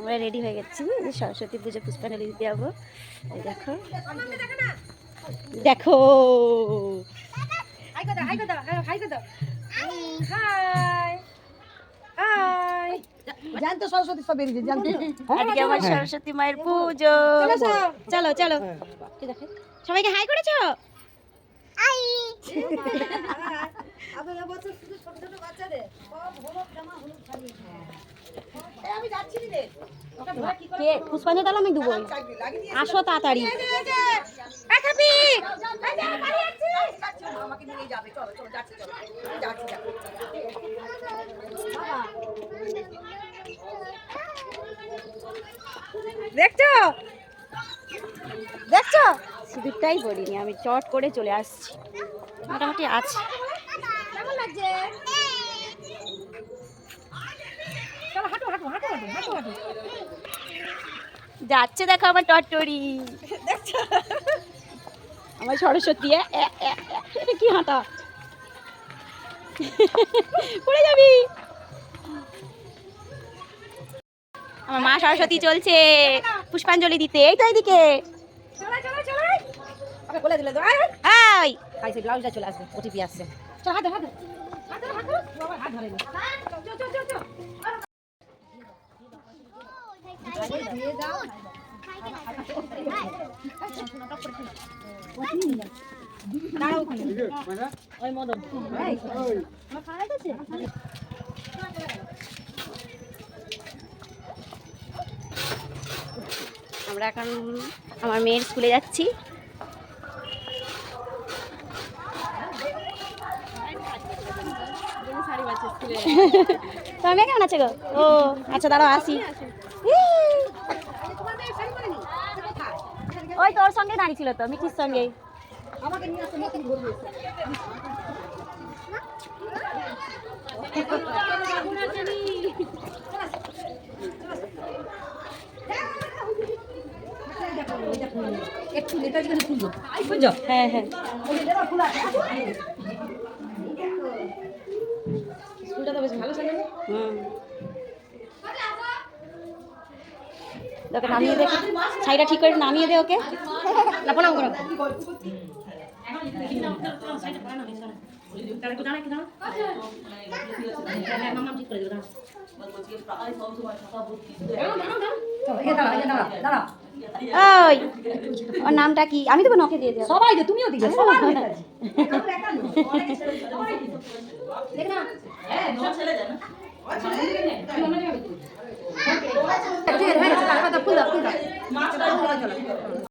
আমরা রেডি হয়ে গেছি যে সরস্বতী পুজো পুষ্পাঞ্জলি দিতে যাবো। এই দেখো দেখো জানতো সরস্বতী সব বেরিয়ে জানতো আজকে আমার সরস্বতী মায়ের পুজো। চলো চলো সবাইকে হাই করেছো? পুষ্পাঞ্জলি তাহলে আমি দেবো, আসো তাড়াতাড়ি। দেখছো দেখছো সিঁদুরটাই পরিনি, আমি চট করে চলে আসছি। মোটামুটি আছে। যাচ্ছে দেখো আমার টটরি, দেখছো আমার সরস্বতী। এটা কি হাঁটা, পড়ে যাবি। আমার মা সরস্বতী চলছে পুষ্পাঞ্জলি দিতে। এই তো এইদিকে বলে দিলে তো হাই খাইছে ব্লাউজটা চলে আসবে, ওটিপি আসছে। চল হাত হাত হাত ধরে নি দিয়ে দাও। দাঁড়াও ওখানে ওই মদন আমার খাওয়া গেছে। আমরা এখন আমার মেয়ের স্কুলে যাচ্ছি। তোমার মেয়ে কেমন আছে গো? ও আচ্ছা দাঁড়াও আসি। ওই তোর সঙ্গে দাঁড়িয়ে ছিল তো, মিঠির সঙ্গে। আমাকে নিয়ে আসতে নতুন ঘুরবে একটু এটা যেখানে খুলবো বুঝছো। হ্যাঁ হ্যাঁ স্কুলটা তো বেশ ভালো ছিল। ওকে নামিয়ে দে, ছাইটা ঠিক করে নামিয়ে দে ওকে। না প্রণাম করো। ওই ওর নামটা কি? আমি দেবো, নকে দিয়ে দেবো। সবাই দে, তুমিও দিবে সবাই